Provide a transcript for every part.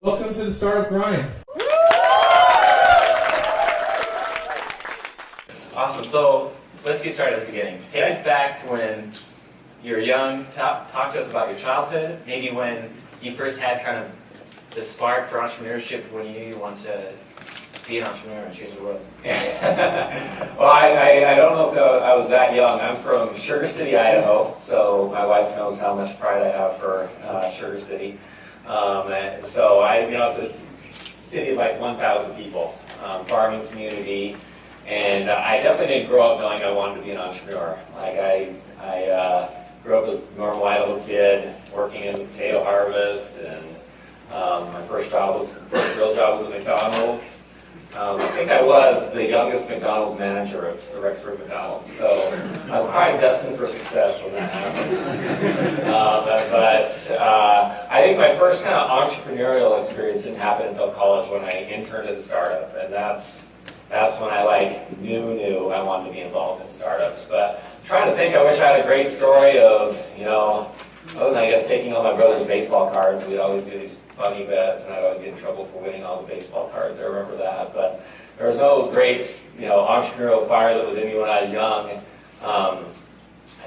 Welcome to the Startup Grind. Awesome. So let's get started at the beginning. Take us back to when you were young. Talk to us about your childhood. Maybe when you first had kind of the spark for entrepreneurship, when you knew you wanted to be an entrepreneur and change the world. Well, I don't know if I was that young. I'm from Sugar City, Idaho, so my wife knows how much pride I have for Sugar City. And so it's a city of like 1,000 people, farming community, and I definitely didn't grow up knowing I wanted to be an entrepreneur. Like I grew up as a normal Idaho kid, working in potato harvest, and my first real job was at McDonald's. I think I was the youngest McDonald's manager of the Rexburg McDonald's, so I was probably destined for success when that happened. But I think my first kind of entrepreneurial experience didn't happen until college when I interned at a startup, and that's when I knew I wanted to be involved in startups. But I'm trying to think, I wish I had a great story of, other than I guess taking all my brother's baseball cards. We'd always do these funny bets, and I'd always get in trouble for winning all the baseball cards. I remember that. But there was no great, entrepreneurial fire that was in me when I was young. I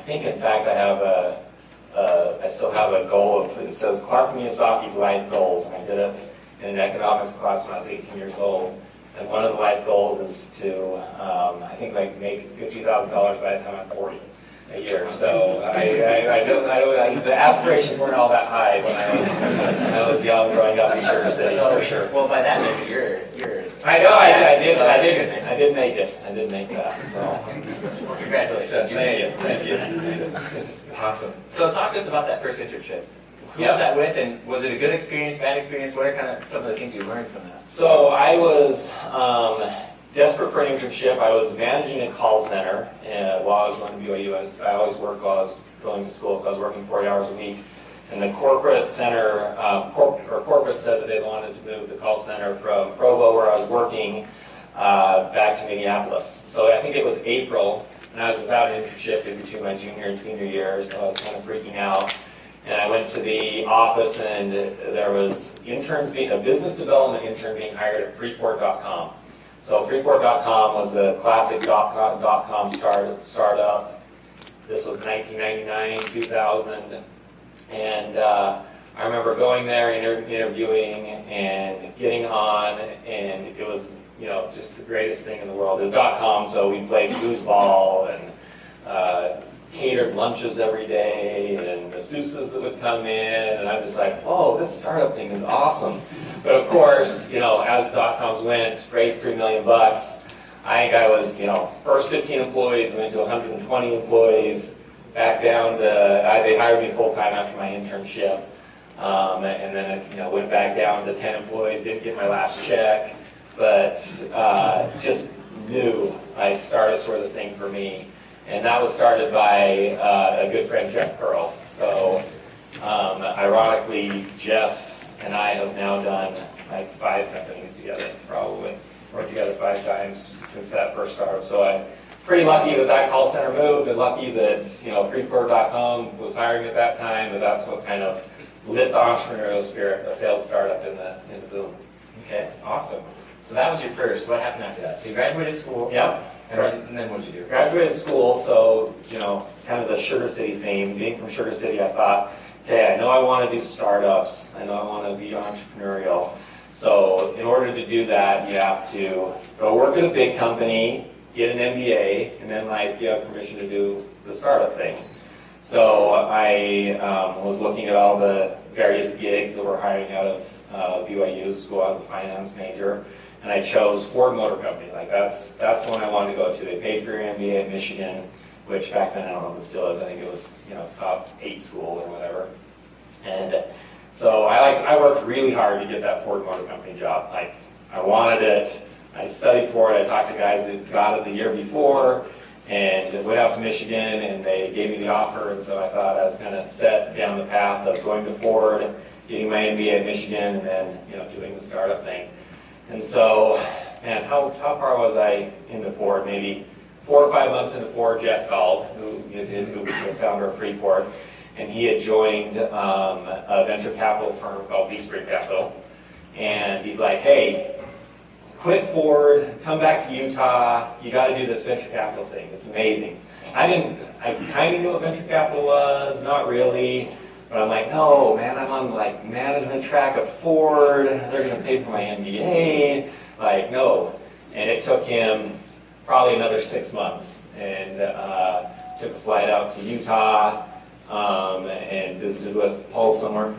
think, in fact, I still have a goal it says Clarke Miyasaki's life goals, and I did it in an economics class when I was 18 years old. And one of the life goals is to, I think, make $50,000 by the time I'm 40 a year. So the aspirations weren't all that high when I was young, growing up in Sugar City, for sure. Well, by that measure, you're. I know, I did make it. I did make that. So, well, congratulations. Thank you. Awesome. So talk to us about that first internship. Who was that with, and was it a good experience, bad experience? What are kind of some of the things you learned from that? So I was desperate for an internship. I was managing a call center while I was going to BYU. I always worked while I was going to school, so I was working 40 hours a week. And the corporate center, corporate said that they wanted to move the call center from Provo, where I was working, back to Minneapolis. So I think it was April, and I was without an internship in between my junior and senior years, so I was kind of freaking out. And I went to the office, and there was a business development intern being hired at Freeport.com. So Freeport.com was a classic .com startup. This was 1999, 2000. And I remember going there, interviewing, and getting on, and it was, just the greatest thing in the world. It was .com, so we played foosball and catered lunches every day, and masseuses that would come in, and I'm just like, oh, this startup thing is awesome. But of course, as the .coms went, raised $3 million. I think I was, first 15 employees, went to 120 employees, back down to, they hired me full-time after my internship, and then, went back down to 10 employees, didn't get my last check, but just knew, startups were the thing for me. And that was started by a good friend, Jeff Pearl. So, ironically, Jeff and I have now done 5 companies together, probably. Worked together 5 times since that first startup. So I'm pretty lucky that call center moved, and lucky that, Freeport.com was hiring at that time, but that's what kind of lit the entrepreneurial spirit, a failed startup in the boom. Okay, awesome. So that was your first. What happened after that? So you graduated school. Yep. And then what did you do? Graduated school, so, kind of the Sugar City theme. Being from Sugar City, I thought, okay, I know I want to do startups. I know I want to be entrepreneurial. So in order to do that, you have to go work at a big company, get an MBA, and then you have permission to do the startup thing. So I was looking at all the various gigs that were hiring out of BYU school as a finance major. And I chose Ford Motor Company. That's the one I wanted to go to. They paid for your MBA at Michigan, which back then, I don't know if it still is. I think it was, top 8 school or whatever. And so I worked really hard to get that Ford Motor Company job. I wanted it. I studied for it. I talked to guys that got it the year before, and went out to Michigan, and they gave me the offer. And so I thought I was kind of set down the path of going to Ford, getting my MBA at Michigan, and then doing the startup thing. And so, man, how far was I into Ford? Maybe 4 or 5 months into Ford, Jeff called, who was the founder of Freeport, and he had joined a venture capital firm called vSpring Capital. and he's like, hey, quit Ford, come back to Utah, you got to do this venture capital thing. It's amazing. I kind of knew what venture capital was, not really, but I'm like, no, man, I'm on like management track at Ford, they're going to pay for my MBA, like, no. And it took him probably another 6 months, and took a flight out to Utah, and visited with Paul somewhere.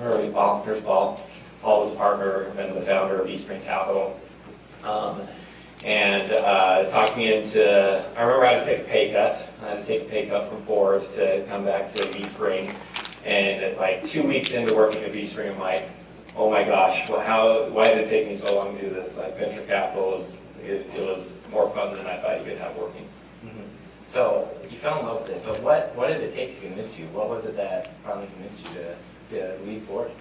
Here's Paul. Paul was a partner and the founder of vSpring Capital. And talked me into, I remember I had to take a pay cut. I had to take a pay cut from Ford to come back to vSpring. And like 2 weeks into working at vSpring, I'm like, oh my gosh, why did it take me so long to do this? Like venture capital it was more fun than I thought you could have working. Mm-hmm. So you fell in love with it, but what did it take to convince you? What was it that finally convinced you to leave Ford?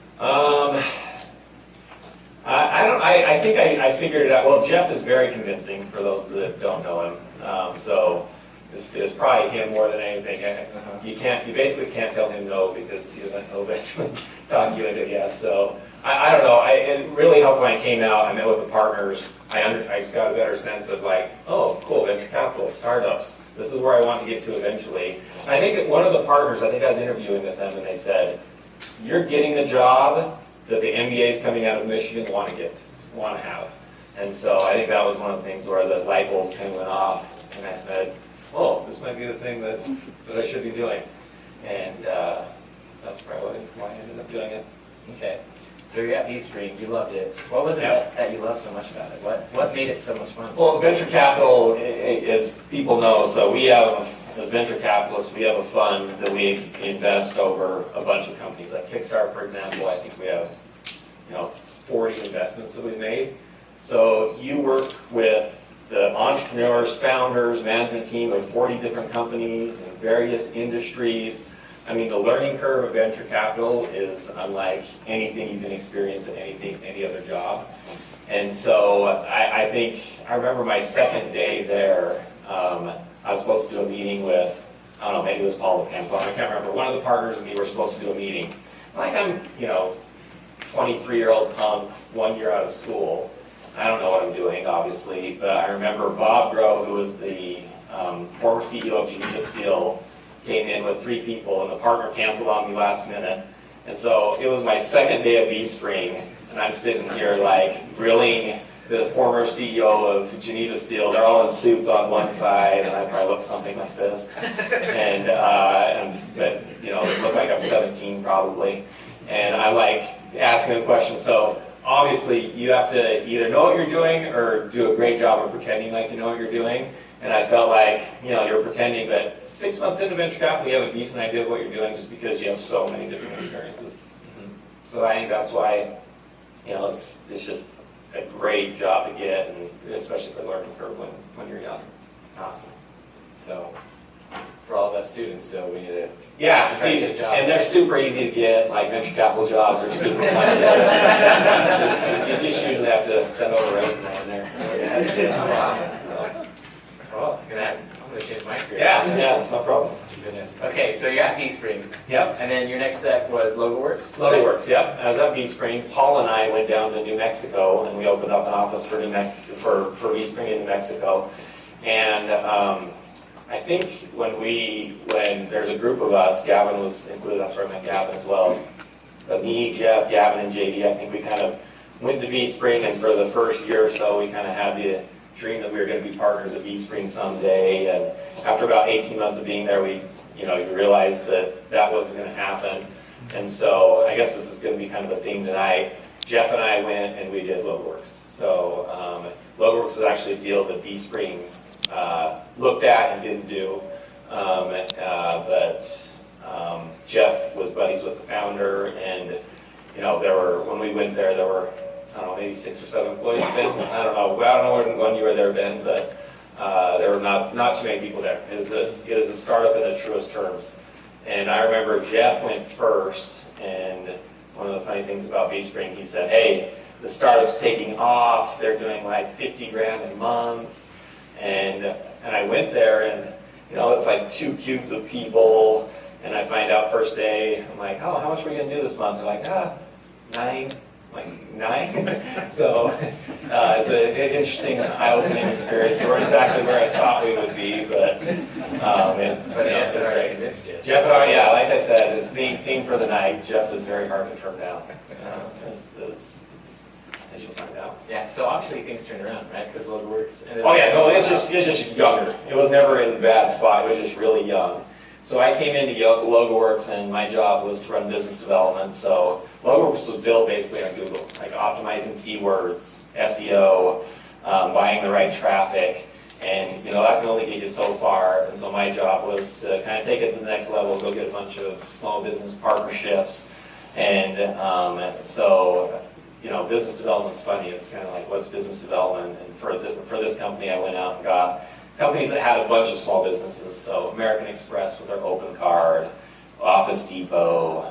I think I figured it out. Well, Jeff is very convincing for those that don't know him. So it's probably him more than anything. You basically can't tell him no because he'll eventually talk you into yes. So I don't know. It really helped when I came out. I met with the partners. I got a better sense of like, oh, cool, venture capital, startups. This is where I want to get to eventually. And I think that one of the partners, I think I was interviewing with them, and they said, you're getting the job that the MBAs coming out of Michigan want to have. And so I think that was one of the things where the light bulbs kind of went off, and I said, oh, this might be the thing that I should be doing. And that's probably why I ended up doing it. Okay. So you're at vSpring, you loved it. What was it that you loved so much about it? What made it so much fun? Well, venture capital, as people know, so we have, as venture capitalists, we have a fund that we invest over a bunch of companies. Like Kickstart, for example, I think we have 40 investments that we've made. So you work with the entrepreneurs, founders, management team of 40 different companies in various industries. I mean, the learning curve of venture capital is unlike anything you can experience in any other job. And so I remember my second day there, I was supposed to do a meeting with, I don't know, maybe it was Paul Ahlstrom, I can't remember. One of the partners and me were supposed to do a meeting. Like I'm, 23-year-old punk, 1 year out of school. I don't know what I'm doing, obviously, but I remember Bob Groh, who was the former CEO of Geneva Steel, came in with 3 people, and the partner canceled on me last minute. And so it was my second day of vSpring, and I'm sitting here like grilling the former CEO of Geneva Steel. They're all in suits on one side, and I probably look something like this. But it looked like I'm 17 probably. And I'm like asking them questions. So obviously you have to either know what you're doing or do a great job of pretending like you know what you're doing. And I felt like, you're pretending, but 6 months into venture capital, you have a decent idea of what you're doing just because you have so many different experiences. Mm-hmm. So I think that's why, it's just a great job to get, and especially for the learning curve when you're young. Awesome. So for all of us students still, we need to it's easy. And they're super easy to get, like venture capital jobs are super fun to get. You just usually have to send over a resume in there. Well, I'm going to change my career. Yeah, it's no problem. Goodness. Okay, so you're at vSpring. Yep. And then your next step was Logoworks? Logoworks, yep. I was at vSpring. Paul and I went down to New Mexico, and we opened up an office for vSpring in New Mexico. And I think when there's a group of us, Gavin was included, that's where I met Gavin as well. But me, Jeff, Gavin, and JD, I think we kind of went to vSpring, and for the first year or so, we kind of had the dream that we were going to be partners at vSpring someday. And after about 18 months of being there, we realized that wasn't going to happen. And so I guess this is going to be kind of a theme tonight. Jeff and I went and we did Logoworks. So Logoworks was actually a deal that vSpring looked at and didn't do. But Jeff was buddies with the founder, and when we went there were, I don't know, maybe 6 or 7 employees then. I don't know when you were there, Ben, but there were not too many people there. It was a startup in the truest terms. And I remember Jeff went first, and one of the funny things about vSpring, he said, hey, the startup's taking off, they're doing like 50 grand a month. And I went there, and it's like 2 cubes of people, and I find out first day, I'm like, oh, how much are we going to do this month? They're like, 9. like 9. So it's an interesting, eye-opening experience. We weren't exactly where I thought we would be, but Jeff has already convinced you. Jeff, yeah, like I said, the theme for the night, Jeff is very hard to turn down, as you'll find out. Yeah, so obviously things turned around, right? Because Logoworks. Oh yeah, no, it's just younger. It was never in a bad spot. It was just really young. So I came into Logoworks, and my job was to run business development. So Logoworks was built basically on Google, like optimizing keywords, SEO, buying the right traffic, and that can only get you so far. And so my job was to kind of take it to the next level, go get a bunch of small business partnerships, and so business development's funny. It's kind of like, what's business development? And for this company, I went out and got companies that had a bunch of small businesses, so American Express with their open card, Office Depot,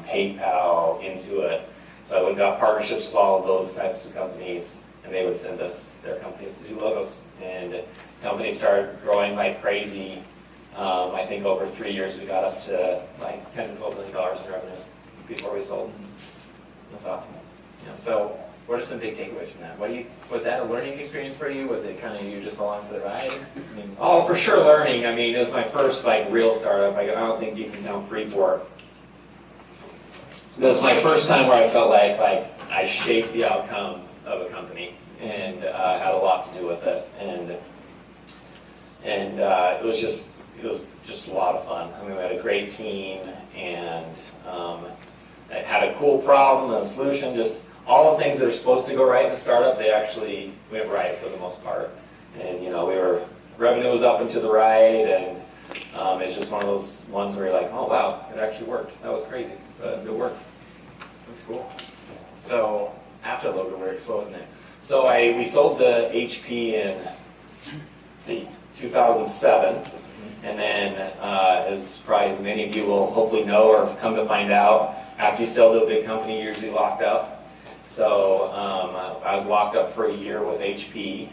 PayPal, Intuit. So I went and got partnerships with all of those types of companies, and they would send us their companies to do logos. And companies started growing like crazy. I think over 3 years we got up to like $10 to $12 million in revenue before we sold. That's awesome. Yeah. So what are some big takeaways from that? Was that a learning experience for you? Was it kind of you just along for the ride? Oh, for sure learning. I mean, it was my first like real startup. I don't think you can count Freeport. It was my first time where I felt like I shaped the outcome of a company and had a lot to do with it. And it was just a lot of fun. I mean, we had a great team, and it had a cool problem and a solution. Just all the things that are supposed to go right in a startup, they actually went right for the most part. And revenue was up and to the right, and it's just one of those ones where you're like, oh wow, it actually worked. That was crazy, but it worked. That's cool. So after Logoworks, what was next? So we sold to HP in 2007, and then as probably many of you will hopefully know or come to find out, after you sell to a big company, you're usually locked up. So I was locked up for a year with HP,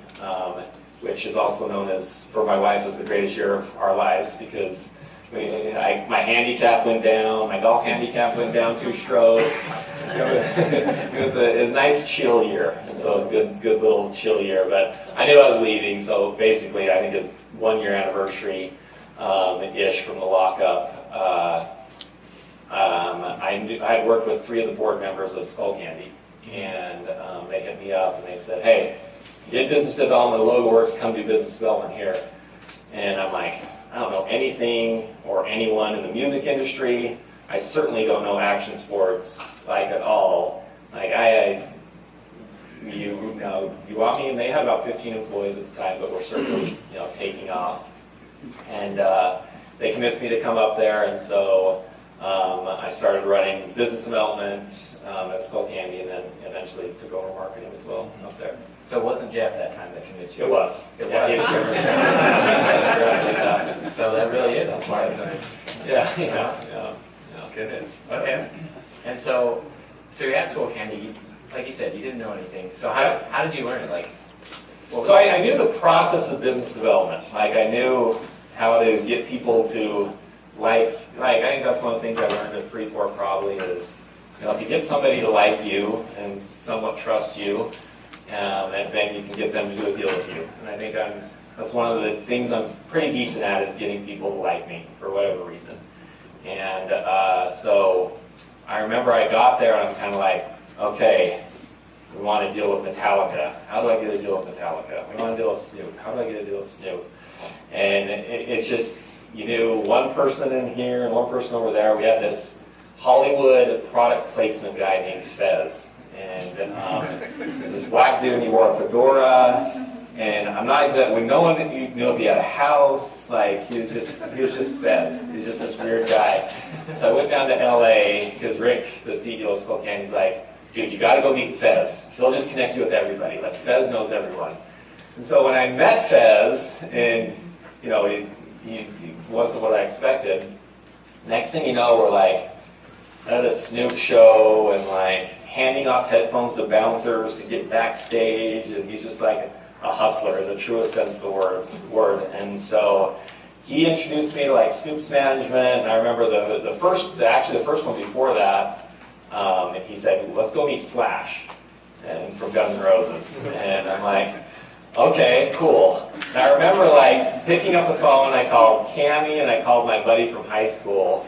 which is also known as, for my wife, as the greatest year of our lives, because my handicap went down, my golf handicap went down 2 strokes. It was a nice chill year, so it was a good little chill year. But I knew I was leaving, so basically I think it was 1 year anniversary ish from the lockup. I had worked with 3 of the board members of Skullcandy, and they hit me up and they said, hey, get business development at Logoworks, come do business development here. And I'm like, I don't know anything or anyone in the music industry. I certainly don't know action sports like at all. Like you want me? And they had about 15 employees at the time, but we're certainly taking off. And they convinced me to come up there, and so I started running business development at Skullcandy, and then eventually took over marketing as well up there. So it wasn't Jeff that time that convinced you? It was. So that really is a part of it. Yeah. Goodness. Okay. And so you're at Skullcandy, like you said, you didn't know anything. So how did you learn it? So I knew the process of business development. Like I knew how to get people to like I think that's one of the things I learned at Freeport probably is, if you get somebody to like you and somewhat trust you, and then you can get them to do a deal with you. And I think that's one of the things I'm pretty decent at, is getting people to like me for whatever reason. And so I remember I got there and I'm kind of like, okay, we want to deal with Metallica. How do I get a deal with Metallica? We want to deal with Snoop. How do I get a deal with Snoop? And it's just, you knew one person in here and one person over there. We had this Hollywood product placement guy named Fez. And this black dude, and he wore a fedora. And I'm not exactly, no one knew if he had a house. Like, he was just Fez. He was just this weird guy. So I went down to LA, because Rick, the CEO of Skullcandy, is like, dude, you got to go meet Fez. He'll just connect you with everybody. Like, Fez knows everyone. And so when I met Fez, and he wasn't what I expected. Next thing you know, we're like at a Snoop show and like handing off headphones to bouncers to get backstage, and he's just like a hustler in the truest sense of the word. And so he introduced me to like Snoop's management, and I remember the first one before that And he said, let's go meet Slash and from Guns N' Roses. And I'm like, okay, cool. And I remember like picking up the phone, I called Cammie and I called my buddy from high school.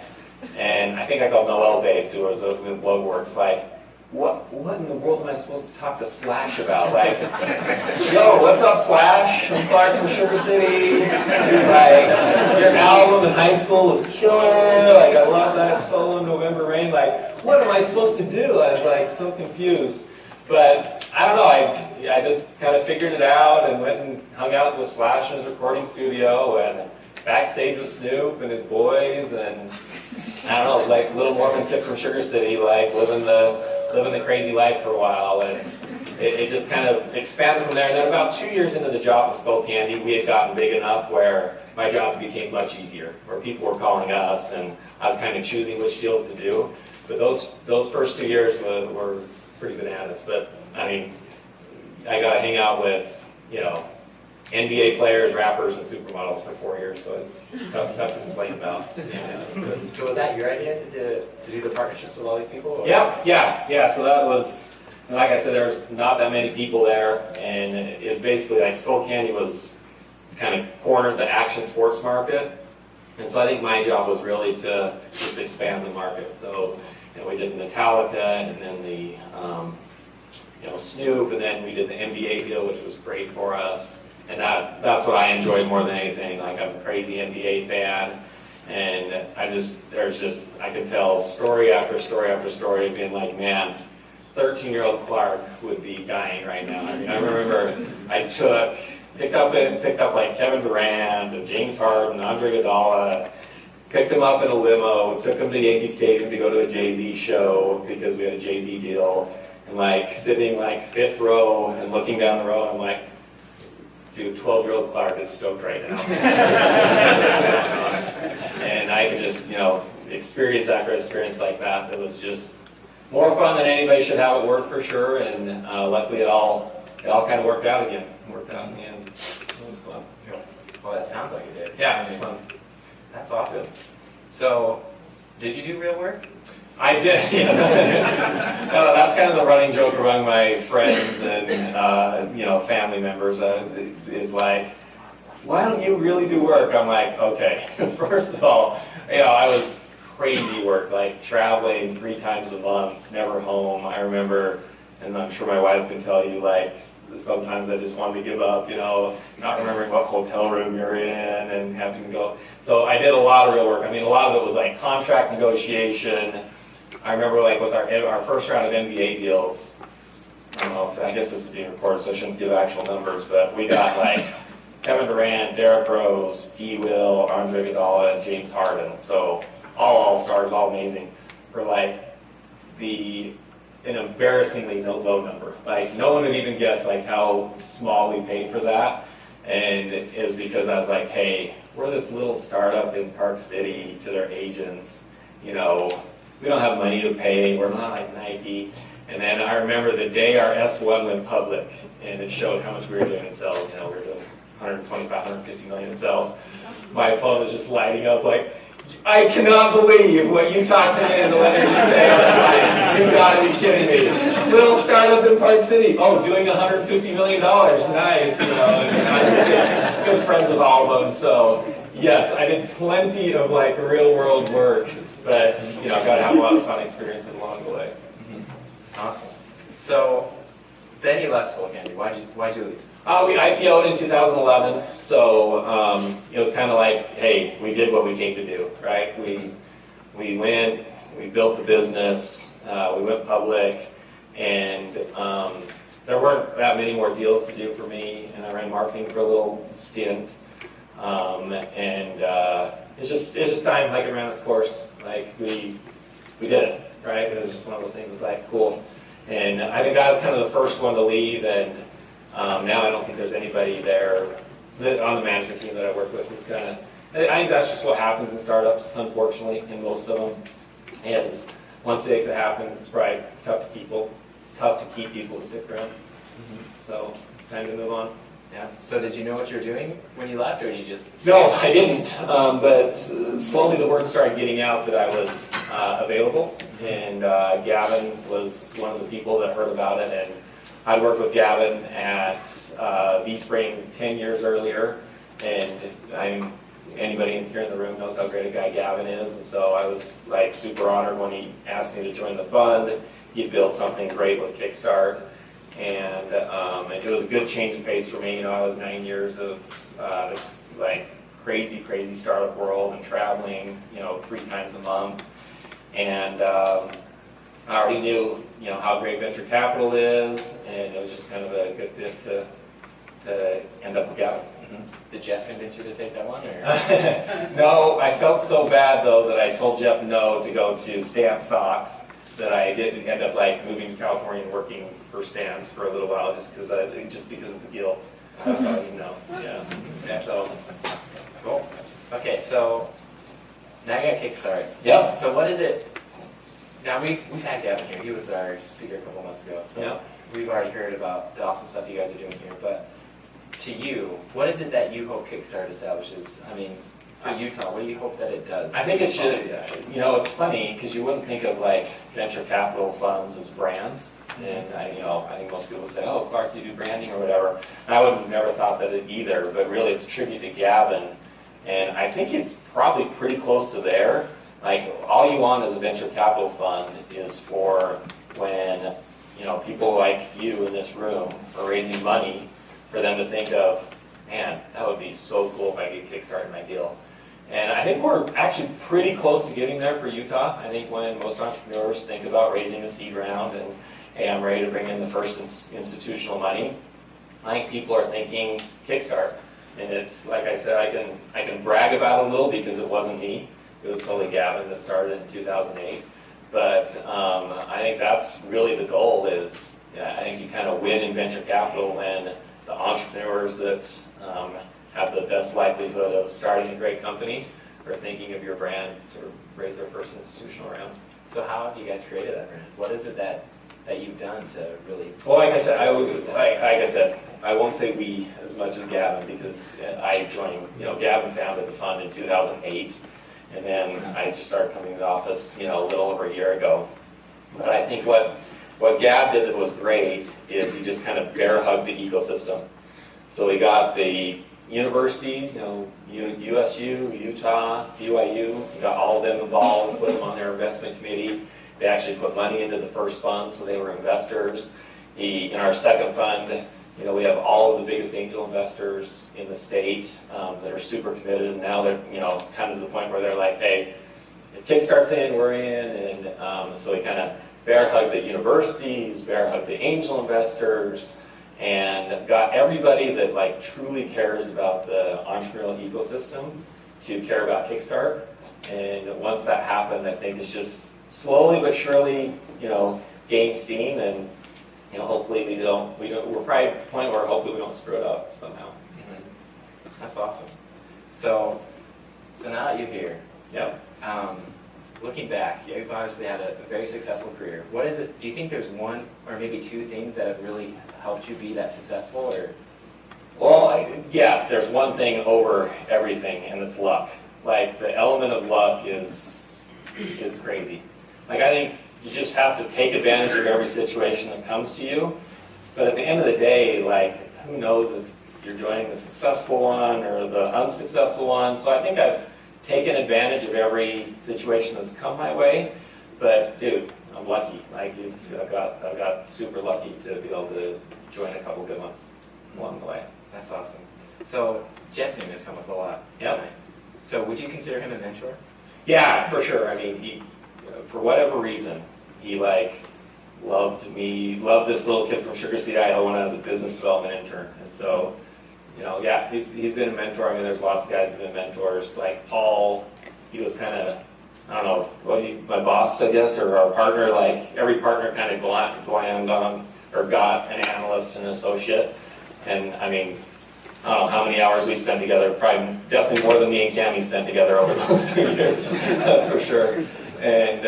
And I think I called Noel Bates, who was with Logoworks, like, what in the world am I supposed to talk to Slash about? Like, yo, what's up, Slash? I'm Clarke from Sugar City. Like, your album in high school was killer. Like, I love that solo November Rain. Like, what am I supposed to do? I was like so confused. But I don't know, I just kind of figured it out and went and hung out with Slash in his recording studio and backstage with Snoop and his boys, and I don't know, like a little Mormon kid from Sugar City, like living the crazy life for a while, and it just kind of expanded from there. And then about 2 years into the job at Skullcandy, we had gotten big enough where my job became much easier, where people were calling us, and I was kind of choosing which deals to do. But those first 2 years were pretty bananas. But I mean, I got to hang out with, you know, NBA players, rappers, and supermodels for 4 years, so it's tough to complain about. Yeah. So was that your idea to do the partnerships with all these people? Or? Yeah. So that was, like I said, there was not that many people there, and it's basically like Skullcandy was kind of cornered the action sports market, and so I think my job was really to just expand the market. So you know, we did Metallica, and then the Snoop, and then we did the NBA deal, which was great for us. And that's what I enjoyed more than anything. Like, I'm a crazy NBA fan, and I could tell story after story after story of being like, man, 13-year-old Clarke would be dying right now. I mean, I remember I picked up like Kevin Durant and James Harden, Andre Iguodala, picked him up in a limo, took him to Yankee Stadium to go to a Jay-Z show because we had a Jay-Z deal, and like sitting like fifth row and looking down the row, and I'm like, dude, 12-year-old Clarke is stoked right now. And I could just, experience after experience like that. It was just more fun than anybody should have at work for sure. And luckily it all kind of worked out again. Worked out in the end. It was fun. Well, that sounds like it did. Yeah, it was fun. That's awesome. So, did you do real work? I did. No, that's kind of the running joke among my friends and family members. Is like, why don't you really do work? I'm like, okay. First of all, I was crazy work, like traveling 3 times a month, never home. I remember, and I'm sure my wife can tell you, like sometimes I just wanted to give up. Not remembering what hotel room you're in and having to go. So I did a lot of real work. I mean, a lot of it was like contract negotiation. I remember like with our first round of NBA deals, I don't know, I guess this is being recorded, so I shouldn't give actual numbers, but we got like Kevin Durant, Derrick Rose, D. Will, Andre Iguodala, and James Harden. So all stars, all amazing, for like an embarrassingly low number. Like no one would even guess like how small we paid for that, and it was because I was like, hey, we're this little startup in Park City to their agents, we don't have money to pay, we're not like Nike. And then I remember the day our S1 went public, and it showed how much we were doing in sales. We were doing 125, 150 million in sales. My phone was just lighting up like, I cannot believe what you talked me into letting me pay on clients. You gotta be kidding me. Little startup in Park City. Oh, doing $150 million. Nice. I'm good friends with all of them. So yes, I did plenty of like real world work. But, I've got to have a lot of fun experiences along the way. Awesome. So, then you left Skullcandy. Why'd you leave? We IPO'd in 2011, so it was kind of like, hey, we did what we came to do, right? We went, we built the business, we went public, and there weren't that many more deals to do for me, and I ran marketing for a little stint, it's just time, like it ran its course. Like we did it, right? It was just one of those things. It's like cool, and I think I was kind of the first one to leave, and now I don't think there's anybody there on the management team that I work with. It's kind of, I think that's just what happens in startups, unfortunately, in most of them. And once the exit happens, it's probably tough to keep people to stick around. So time to move on. Yeah. So did you know what you were doing when you left, or you just? No, I didn't. But slowly the word started getting out that I was available, and Gavin was one of the people that heard about it, and I worked with Gavin at vSpring 10 years earlier, and anybody here in the room knows how great a guy Gavin is, and so I was like super honored when he asked me to join the fund. He built something great with Kickstart, and it was a good change of pace for me. I was 9 years of like crazy startup world and traveling, 3 times a month, and I already knew, how great venture capital is, and it was just kind of a good fit to end up with Gavin. Did Jeff convince you to take that one? Or? No, I felt so bad though that I told Jeff no to go to Stan Socks that I did end up like moving to California and working for Stan's for a little while just because of the guilt. That's all you know. Yeah. So cool. Okay, so now you got Kickstart. Yep. So what is it? Now we've had Gavin here. He was our speaker a couple months ago. So yep. We've already heard about the awesome stuff you guys are doing here. But to you, what is it that you hope Kickstart establishes? I mean, for Utah, what do you hope that it does? I think it should. It's funny because you wouldn't think of like venture capital funds as brands, and I think most people say, "Oh, Clarke, you do branding or whatever." And I would have never thought that either, but really, it's a tribute to Gavin, and I think it's probably pretty close to there. Like all you want as a venture capital fund is for when people like you in this room are raising money, for them to think of, man, that would be so cool if I could Kickstart my deal. And I think we're actually pretty close to getting there for Utah. I think when most entrepreneurs think about raising a seed round and, hey, I'm ready to bring in the first institutional money, I think people are thinking Kickstart. And it's, like I said, I can brag about it a little because it wasn't me. It was totally Gavin that started in 2008. But I think that's really the goal is, I think you kind of win in venture capital when the entrepreneurs that have the best likelihood of starting a great company are thinking of your brand to raise their first institutional round. So how have you guys created that brand? What is it that you've done to really? Well, like I said, I won't say we as much as Gavin because I joined. Gavin founded the fund in 2008, and then I just started coming to the office, a little over a year ago. But I think what Gav did that was great is he just kind of bear hugged the ecosystem. So we got the universities, USU, Utah, BYU, he got all of them involved, put them on their investment committee. They actually put money into the first fund, so they were investors. In our second fund, we have all of the biggest angel investors in the state that are super committed. And now they're, it's kind of to the point where they're like, hey, if Kickstart's in, we're in. And so we kind of bear hug the universities, bear hug the angel investors, and got everybody that like truly cares about the entrepreneurial ecosystem to care about Kickstart. And once that happened, I think it's just slowly but surely, gain steam, and hopefully we're probably at the point where hopefully we don't screw it up somehow. Mm-hmm. That's awesome. So now that you're here, Yep. Looking back, you've obviously had a very successful career. What is it? Do you think there's one or maybe two things that have really helped you be that successful? Or Well, there's one thing over everything, and it's luck. Like the element of luck is crazy. Like I think you just have to take advantage of every situation that comes to you. But at the end of the day, like who knows if you're joining the successful one or the unsuccessful one. So I think I've taken advantage of every situation that's come my way, but dude, I'm lucky. Like I've got super lucky to be able to join a couple good ones along the way. That's awesome. So Jeff's name has come up a lot tonight. Yep. So would you consider him a mentor? Yeah, for sure. I mean, he, for whatever reason, he loved this little kid from Sugar City, Idaho when I was a business development intern, and so. He's been a mentor. I mean, there's lots of guys that have been mentors. Like Paul, he was kind of, I don't know, my boss, I guess, or our partner. Like every partner kind of glammed on or got an analyst and an associate. And I mean, I don't know how many hours we spent together. Probably definitely more than me and Cammie spent together over those 2 years. That's for sure. And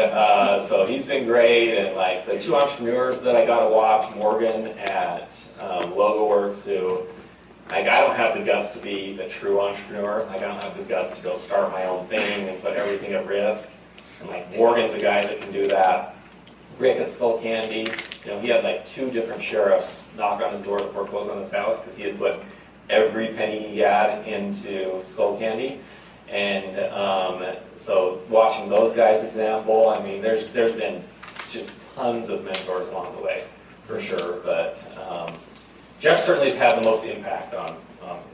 so he's been great. And like the two entrepreneurs that I got to watch, Morgan at Logoworks, who. Like, I don't have the guts to be a true entrepreneur. Like, I don't have the guts to go start my own thing and put everything at risk. and like Morgan's a guy that can do that. Rick at Skullcandy, he had like 2 different sheriffs knock on his door to foreclose on his house because he had put every penny he had into Skullcandy. And so watching those guys' example, I mean, there's been just tons of mentors along the way, for sure. But Jeff certainly has had the most impact on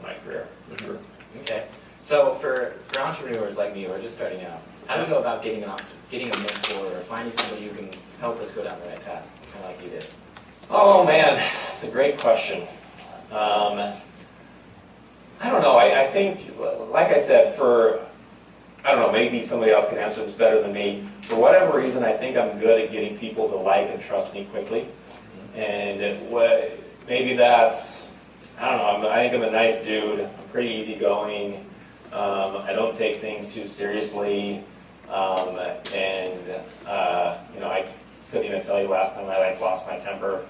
my career, for sure. Okay. So for entrepreneurs like me who are just starting out, how do we go about getting a mentor or finding somebody who can help us go down the right path, kind of like you did? Oh man, it's a great question. I don't know. I think, like I said, I don't know, maybe somebody else can answer this better than me. For whatever reason, I think I'm good at getting people to like and trust me quickly. And maybe that's, I don't know, I think I'm a nice dude. I'm pretty easygoing. I don't take things too seriously. I couldn't even tell you last time I lost my temper.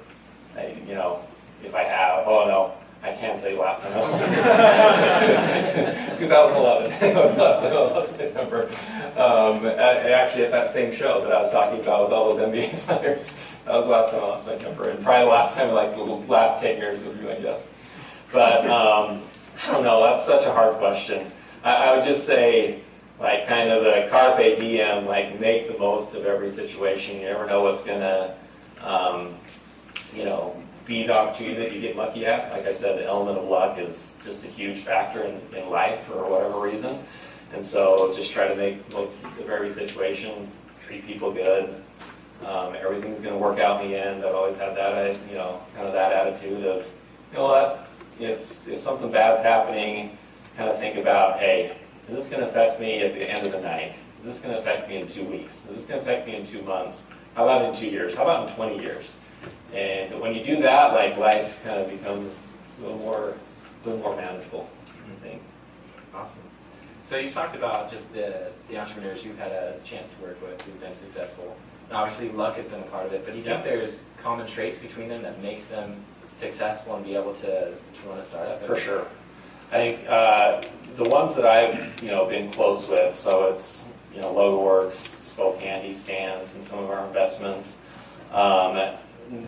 If I have, oh no, I can't tell you last time I lost 2011. That was the last time I lost my temper. Actually, at that same show that I was talking about with all those NBA players, that was the last time I lost my temper, and probably the last time in like the last 10 years of doing this. But I don't know. That's such a hard question. I would just say, like, kind of the carpe diem, like, make the most of every situation. You never know what's gonna, be the opportunity that you get lucky at. Like I said, the element of luck is just a huge factor in life for whatever reason. And so just try to make the most of every situation, treat people good. Everything's going to work out in the end. I've always had that, kind of that attitude of, you know what, if something bad's happening, kind of think about, hey, is this going to affect me at the end of the night? Is this going to affect me in 2 weeks? Is this going to affect me in 2 months? How about in 2 years? How about in 20 years? And when you do that, like, life kind of becomes a little more manageable, I think. Awesome. So you talked about just the entrepreneurs you've had a chance to work with who've been successful. And obviously, luck has been a part of it, but do you think there's common traits between them that makes them successful and be able to run a startup? For sure. I think the ones that I've been close with, so it's Logoworks, Skullcandy, Stands, and some of our investments.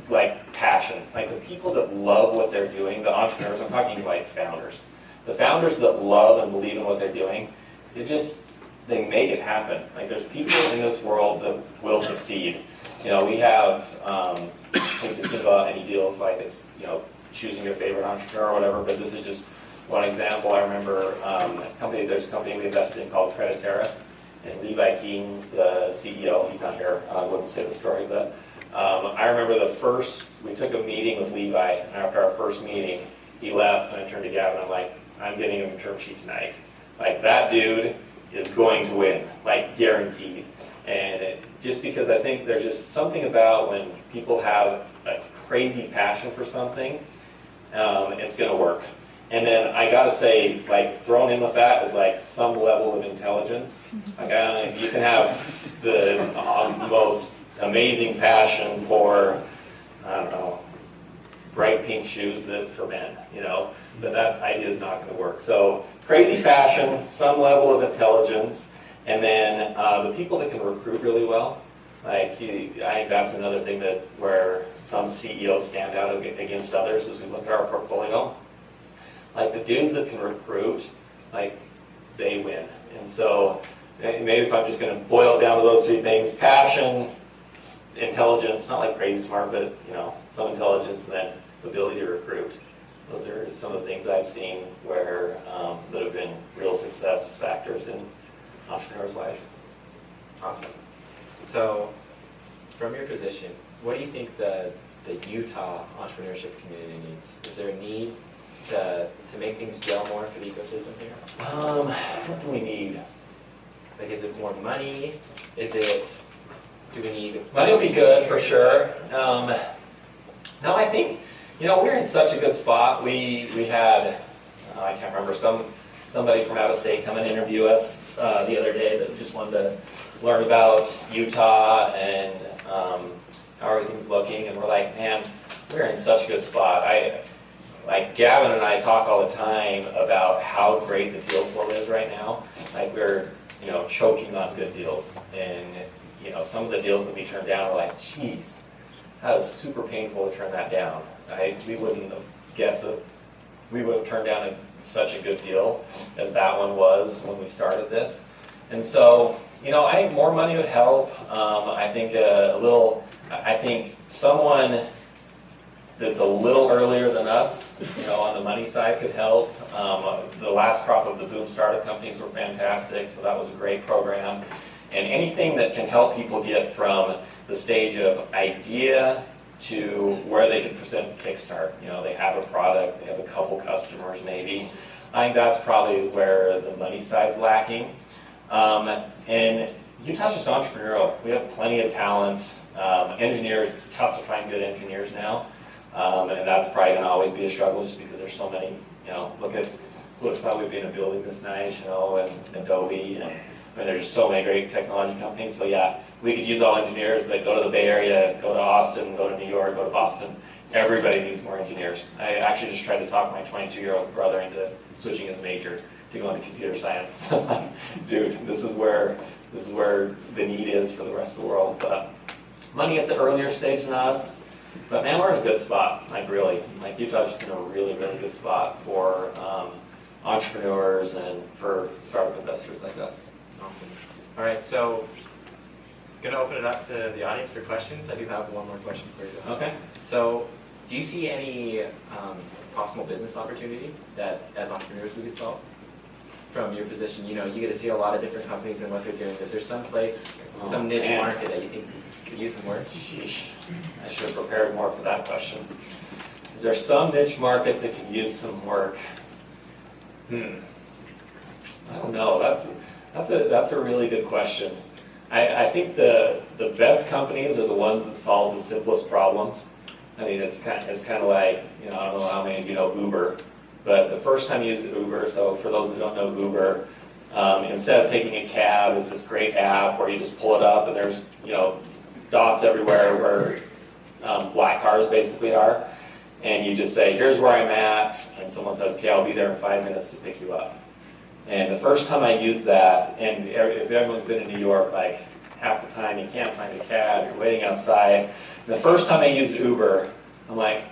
Like passion, like the people that love what they're doing, the entrepreneurs, I'm talking like founders. The founders that love and believe in what they're doing, they make it happen. Like there's people in this world that will succeed. We have, I think just think about any deals like it's, choosing your favorite entrepreneur or whatever, but this is just one example. I remember there's a company we invested in called Creditera, and Lehi King's the CEO, he's not here, I wouldn't say the story, but I remember we took a meeting with Lehi, and after our first meeting, he left, and I turned to Gavin, I'm like, I'm getting him a term sheet tonight. Like, that dude is going to win, like, guaranteed. And just because I think there's just something about when people have a crazy passion for something, it's going to work. And then I got to say, like, thrown in with that is, like, some level of intelligence. Like, you can have the most amazing passion for, I don't know, bright pink shoes that for men, but that idea is not going to work. So crazy passion, some level of intelligence, and then the people that can recruit really well. Like, I think that's another thing where some CEOs stand out against others as we look at our portfolio. Like the dudes that can recruit, like they win. And so maybe if I'm just going to boil it down to those 3 things, passion, intelligence, not like crazy smart, but some intelligence, and then the ability to recruit. Those are some of the things I've seen where that have been real success factors in entrepreneurs' lives. Awesome. So, from your position, what do you think the Utah entrepreneurship community needs? Is there a need to make things gel more for the ecosystem here? What do we need? Like, is it more money? Do we need... Money will be good, for sure. No, I think, we're in such a good spot. We had, I can't remember, somebody from out of state come and interview us the other day that just wanted to learn about Utah and how everything's looking. And we're like, man, we're in such a good spot. Like Gavin and I talk all the time about how great the deal flow is right now. Like choking on good deals. And, some of the deals that we turned down were like, geez, that was super painful to turn that down. We wouldn't have guessed that we would have turned down such a good deal as that one was when we started this. And so, I think more money would help. I think someone that's a little earlier than us, on the money side could help. The last crop of the boom startup companies were fantastic, so that was a great program. And anything that can help people get from the stage of idea to where they can present Kickstart. They have a product, they have a couple customers maybe. I think that's probably where the money side's lacking. And Utah's just entrepreneurial. We have plenty of talent. Engineers, it's tough to find good engineers now. And that's probably going to always be a struggle just because there's so many, look at who would have thought we'd be in a building this nice, and Adobe. And there's just so many great technology companies. So yeah, we could use all engineers, but go to the Bay Area, go to Austin, go to New York, go to Boston. Everybody needs more engineers. I actually just tried to talk my 22-year-old brother into switching his major to go into computer science. I'm like, dude, this is where the need is for the rest of the world. But money at the earlier stage than us. But man, we're in a good spot. Really, Utah's just in a really, really good spot for entrepreneurs and for startup investors like us. Awesome. All right, so going to open it up to the audience for questions. I do have one more question for you. Okay. So, do you see any possible business opportunities that, as entrepreneurs, we could solve from your position? You get to see a lot of different companies and what they're doing. Is there some place, some niche market that you think could use some work? Sheesh. I should have prepared more for that question. Is there some niche market that could use some work? I don't know. That's a really good question. I think the best companies are the ones that solve the simplest problems. It's kind of like, I don't know how many of you know Uber, but the first time you use Uber, so for those who don't know Uber, instead of taking a cab, it's this great app where you just pull it up and there's, dots everywhere where black cars basically are, and you just say, here's where I'm at, and someone says, okay, I'll be there in 5 minutes to pick you up. And the first time I used that, and if everyone's been in New York, like half the time you can't find a cab, you're waiting outside. And the first time I used Uber, I'm like,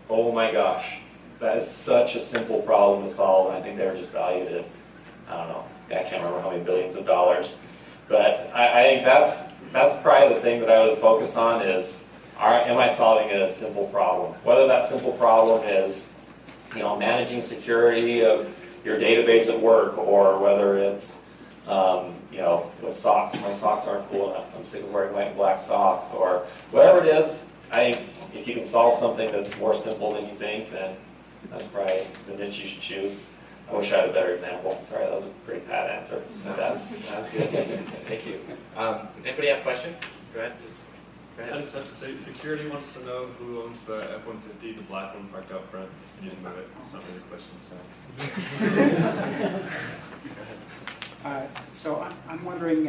oh my gosh, that is such a simple problem to solve, and I think they were just valued at, I don't know, I can't remember how many billions of dollars. But I think that's probably the thing that I would focus on is, am I solving a simple problem? Whether that simple problem is, managing security of your database at work, or whether it's, with socks, my socks aren't cool enough, I'm sick of wearing white and black socks, or whatever it is. I think if you can solve something that's more simple than you think, then that's probably the niche you should choose. I wish I had a better example. Sorry, that was a pretty bad answer. That's good. Thank you. Anybody have questions? Go ahead. Go ahead. I just have to say, security wants to know who owns the F-150, the black one parked out front. You didn't move it. It's not really a question, so. So I'm wondering,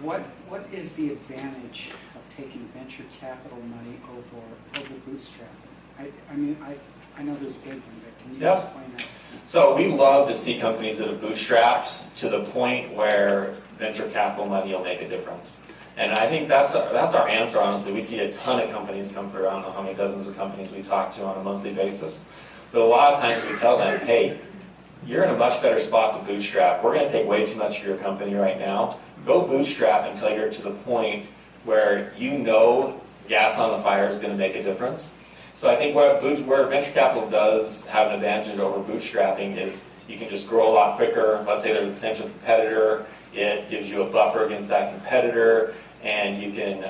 what is the advantage of taking venture capital money over bootstrapping? I know there's a big one, but can you explain that? So we love to see companies that have bootstrapped to the point where venture capital money will make a difference. And I think that's our answer, honestly. We see a ton of companies come through. I don't know how many dozens of companies we talk to on a monthly basis. But a lot of times we tell them, hey, you're in a much better spot to bootstrap. We're going to take way too much of your company right now. Go bootstrap until you're to the point where gas on the fire is going to make a difference. So I think where venture capital does have an advantage over bootstrapping is you can just grow a lot quicker. Let's say there's a potential competitor. It gives you a buffer against that competitor, and you can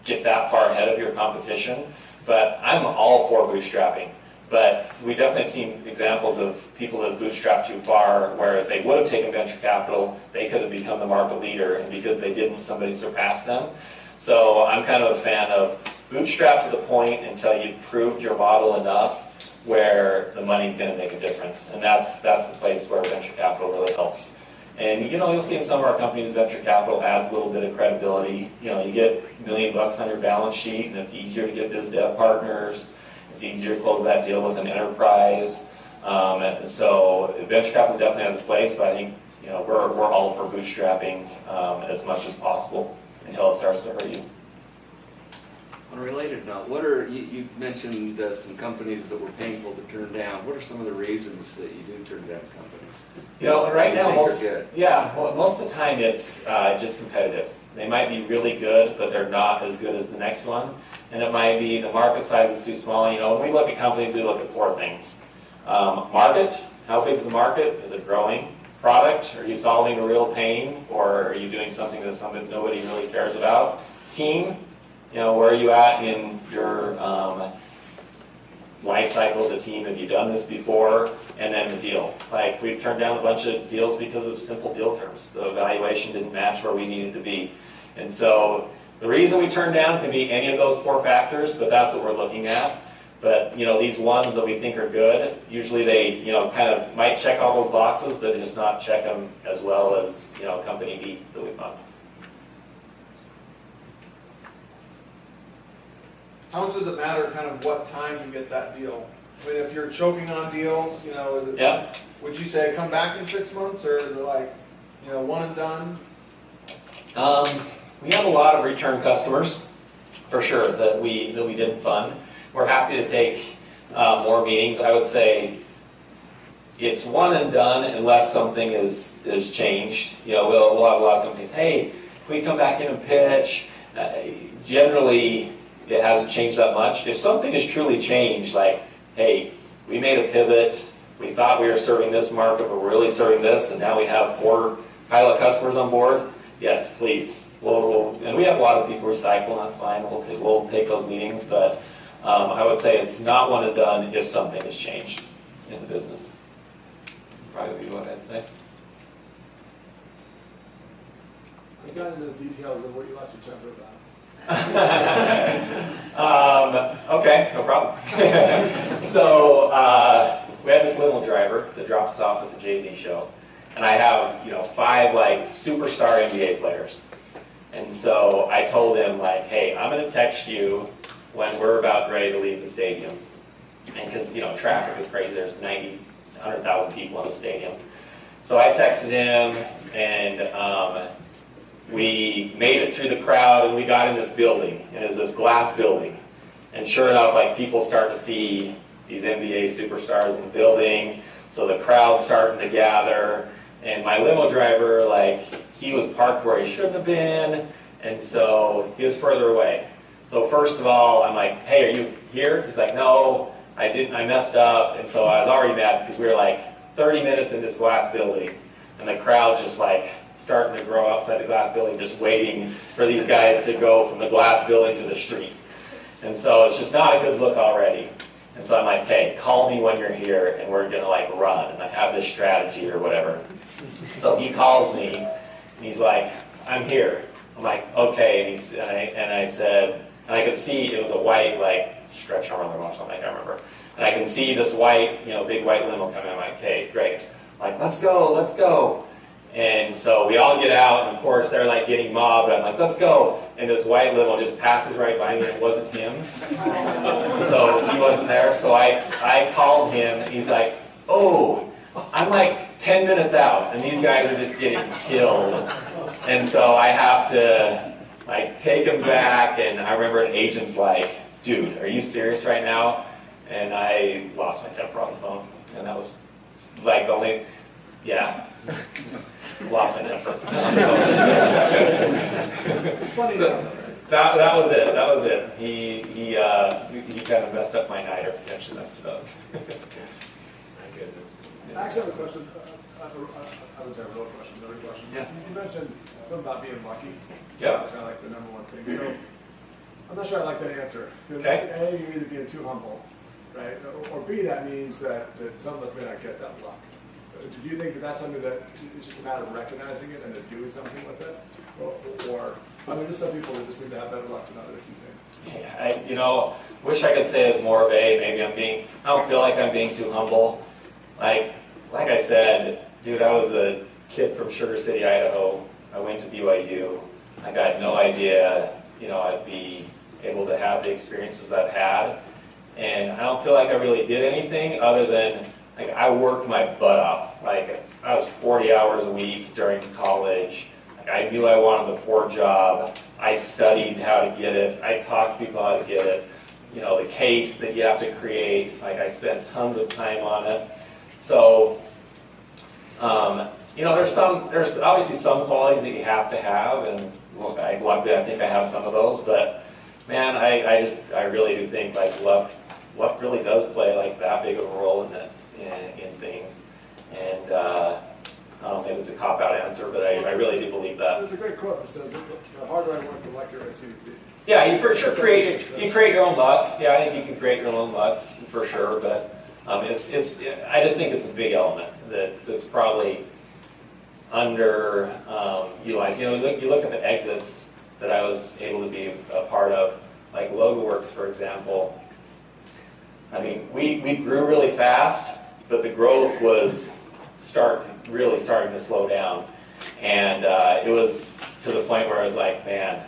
get that far ahead of your competition. But I'm all for bootstrapping. But we definitely have seen examples of people that have bootstrapped too far, where if they would have taken venture capital, they could have become the market leader, and because they didn't, somebody surpassed them. So I'm kind of a fan of bootstrap to the point until you've proved your model enough where the money's going to make a difference. And that's the place where venture capital really helps. And you'll see in some of our companies, venture capital adds a little bit of credibility. You get $1 million on your balance sheet, and it's easier to get biz dev partners. It's easier to close that deal with an enterprise. So venture capital definitely has a place, but I think we're all for bootstrapping as much as possible until it starts to hurt you. On a related note, you mentioned some companies that were painful to turn down. What are some of the reasons that you do turn down companies? Right now, most of the time it's just competitive. They might be really good, but they're not as good as the next one. And it might be the market size is too small. When we look at companies, we look at 4 things. Market, how big is the market? Is it growing? Product, are you solving a real pain, or are you doing something that's something nobody really cares about? Team, where are you at in your life cycle of the team? Have you done this before? And then the deal. Like, we've turned down a bunch of deals because of simple deal terms. The valuation didn't match where we needed to be. And so the reason we turn down can be any of those 4 factors, but that's what we're looking at. But, these ones that we think are good, usually they, kind of might check all those boxes, but just not check them as well as, company B that we found. How much does it matter kind of what time you get that deal? I mean, if you're choking on deals, is it, Yeah. would you say come back in 6 months, or is it like, one and done? We have a lot of return customers, for sure, that we didn't fund. We're happy to take more meetings. I would say it's one and done unless something is changed. We'll have a lot of companies, hey, can we come back in and pitch? Generally, it hasn't changed that much. If something has truly changed, like, hey, we made a pivot, we thought we were serving this market, but we're really serving this, and now we have 4 pilot customers on board, yes, please. And we have a lot of people recycle, and that's fine. We'll take those meetings, but I would say it's not one and done if something has changed in the business. Probably what that's next. I got into the details of what you lost your temper about. Okay, no problem. So we had this limo driver that dropped us off at the Jay-Z show, and I have 5 superstar NBA players, and so I told him hey, I'm going to text you when we're about ready to leave the stadium, and because traffic is crazy, there's 100,000 people in the stadium, so I texted him and. We made it through the crowd and we got in this building, and it was this glass building. And sure enough, people start to see these NBA superstars in the building, so the crowd's starting to gather, and my limo driver, he was parked where he shouldn't have been, and so he was further away. So first of all, I'm like, hey, are you here? He's like, no, I didn't, I messed up, and so I was already mad because we were 30 minutes in this glass building, and the crowd's just starting to grow outside the glass building, just waiting for these guys to go from the glass building to the street. And so it's just not a good look already. And so I'm like, hey, call me when you're here, and we're gonna run, and I have this strategy or whatever. So he calls me, and he's like, I'm here. I'm like, okay, and I said, and I could see it was a white stretch armor or something, I can't remember. And I can see this white, big white limo coming. I'm like, okay, great. I'm like, let's go, let's go. And so we all get out, and of course they're getting mobbed. I'm like, let's go. And this white limo just passes right by me, and it wasn't him. So he wasn't there. So I called him, and he's like, oh, I'm 10 minutes out, and these guys are just getting killed. And so I have to take him back, and I remember an agent's like, dude, are you serious right now? And I lost my temper on the phone, and that was the only, yeah. Lost my temper. It's funny that was it. That was it. He kind of messed up my night, or potentially messed it up. My goodness. I actually have a question. I would say a real question, another question. Yeah. You mentioned something about being lucky. Yeah. That's kind of the number one thing. So I'm not sure I like that answer. Because Okay. A, you're either being too humble, right? Or B, that means that some of us may not get that luck. Do you think that that's something that it's just a matter of recognizing it and then doing something with it? Or there's some people that just seem to have better luck than others, you think? Yeah, wish I could say it's more of maybe I don't feel like I'm being too humble. Like I said, dude, I was a kid from Sugar City, Idaho. I went to BYU. I got no idea, I'd be able to have the experiences I've had. And I don't feel like I really did anything other than like I worked my butt off. Like I was 40 hours a week during college. Like I knew I wanted the Ford job. I studied how to get it. I talked to people how to get it. You know, the case that you have to create. Like I spent tons of time on it. So, you know, there's obviously some qualities that you have to have, and look, luckily I think I have some of those. But man, I really do think like luck really does play like that big of a role in things. And I don't know, maybe it's a cop-out answer, but I really do believe that. There's a great quote that says, the harder I work, the luckier I see to be. Yeah, you for sure create your own luck. Yeah, I think you can create your own luck for sure, but I just think it's a big element that's probably under utilized. You know, you look at the exits that I was able to be a part of, like Logoworks, for example. I mean, we grew really fast, but the growth was really starting to slow down, and it was to the point where I was like, man,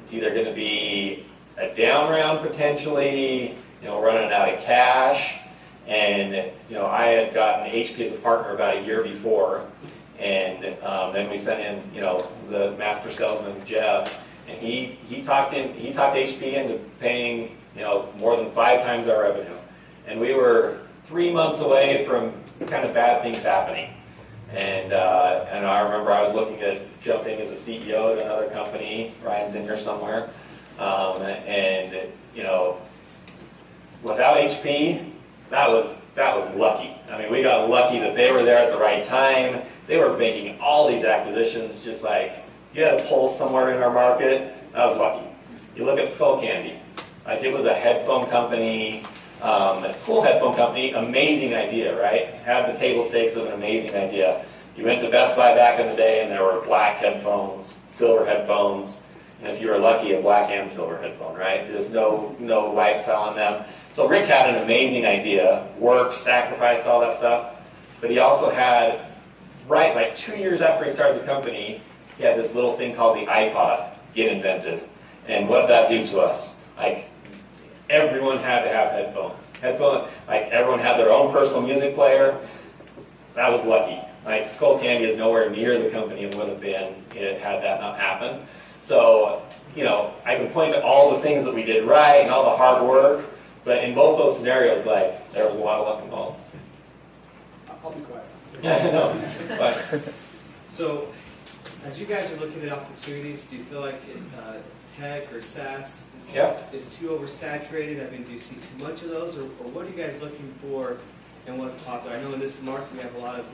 it's either going to be a down round potentially, you know, running out of cash. And, you know, I had gotten HP as a partner about a year before. And then we sent in, you know, the master salesman, Jeff. And he talked HP into paying, you know, more than 5 times our revenue. And we were 3 months away from kind of bad things happening. And I remember I was looking at jumping as a CEO at another company. Ryan's in here somewhere. And, you know, without HP, that was lucky. I mean, we got lucky that they were there at the right time. They were making all these acquisitions, just like you had a pulse somewhere in our market. That was lucky. You look at Skullcandy. Like, it was a headphone company, a cool headphone company, amazing idea, right? Had the table stakes of an amazing idea. You went to Best Buy back in the day, and there were black headphones, silver headphones, and if you were lucky, a black and silver headphone, right? There's no lifestyle on them. So Rick had an amazing idea, worked, sacrificed, all that stuff, but he also had, right, like 2 years after he started the company, he had this little thing called the iPod get invented. And what did that do to us? Like, everyone had to have headphones. Like, everyone had their own personal music player. That was lucky. Like, Skullcandy is nowhere near the company it would have been had that not happened. So, you know, I can point to all the things that we did right and all the hard work, but in both those scenarios, like, there was a lot of luck involved. I'll be quiet. Yeah, I know. But, So, as you guys are looking at opportunities, do you feel like tech or SaaS is too oversaturated? I mean, do you see too much of those, or what are you guys looking for and what's popular? I know in this market we have a lot of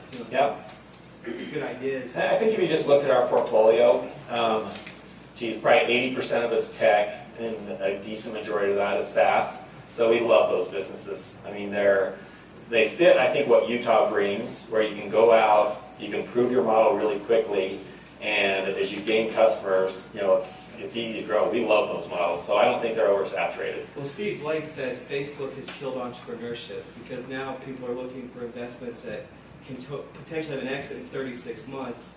good ideas. I think if you just look at our portfolio, probably 80% of it's tech, and a decent majority of that is SaaS. So we love those businesses. I mean, they fit, I think, what Utah brings, where you can go out, you can prove your model really quickly, and as you gain customers, you know, it's easy to grow. We love those models, so I don't think they're oversaturated. Well, Steve Blake said Facebook has killed entrepreneurship because now people are looking for investments that can potentially have an exit in 36 months.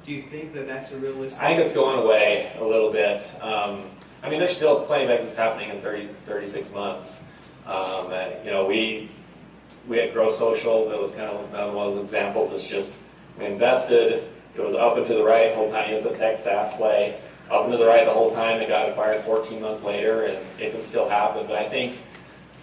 Do you think that that's a realistic? I think it's going away a little bit. I mean, there's still plenty of exits happening in 36 months. You know, we had Grow Social. That was kind of one of those examples. It's just we invested. It was up and to the right the whole time. It was a tech SaaS play. Up and to the right the whole time. It got acquired 14 months later, and it can still happen. But I think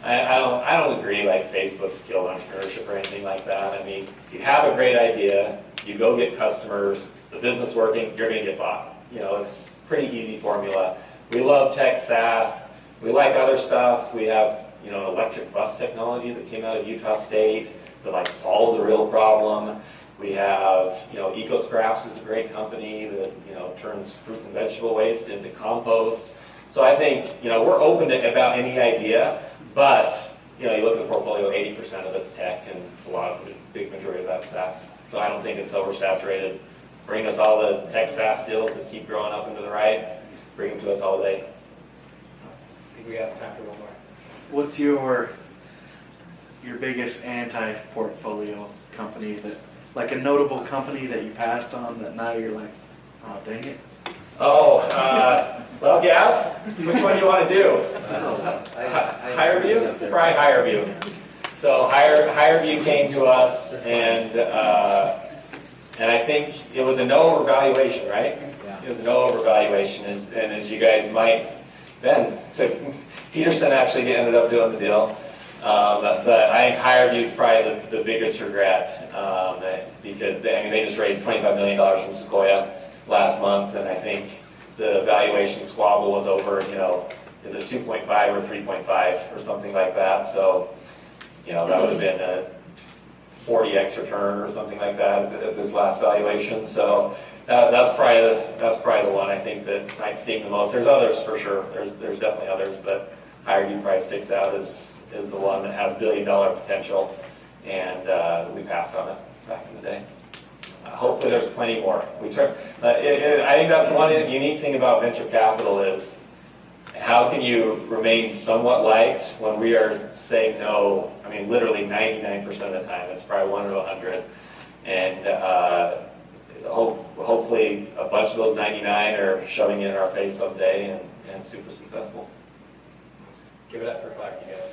I don't agree like Facebook's killed entrepreneurship or anything like that. I mean, if you have a great idea, you go get customers, the business working, you're going to get bought. You know, it's a pretty easy formula. We love tech SaaS. We like other stuff. We have, you know, electric bus technology that came out of Utah State that like solves a real problem. We have, you know, EcoScraps is a great company that, you know, turns fruit and vegetable waste into compost. So I think, you know, we're open to about any idea, but, you know, you look at the portfolio, 80% of it's tech, and the big majority of that's SaaS. So I don't think it's oversaturated. Bring us all the tech SaaS deals that keep growing up and to the right. Bring them to us all day. I think we have time for one more. What's your biggest anti-portfolio company that, like a notable company that you passed on that now you're like, oh, dang it? Oh, well, Gav, which one do you want to do? I don't know. HireView? Probably HireView. So HireVue came to us, and I think it was a no overvaluation, right? Yeah. It was a no overvaluation, and as you guys might, Peterson actually ended up doing the deal. But I think HireVue is probably the biggest regret, because they just raised $25 million from Sequoia last month, and I think the valuation squabble was over, is it 2.5 or 3.5 or something like that. So, that would have been a 40x return or something like that at this last valuation. So that's probably the one I think that might sting the most. There's others for sure. There's definitely others, but HireVue probably sticks out as the one that has billion-dollar potential, and we passed on it back in the day. Hopefully there's plenty more. I think that's one unique thing about venture capital is how can you remain somewhat liked when we are saying no, literally 99% of the time. It's probably 1 to 100. And hopefully a bunch of those 99 are shoving it in our face someday and super successful. Give it up for Clarke, you guys.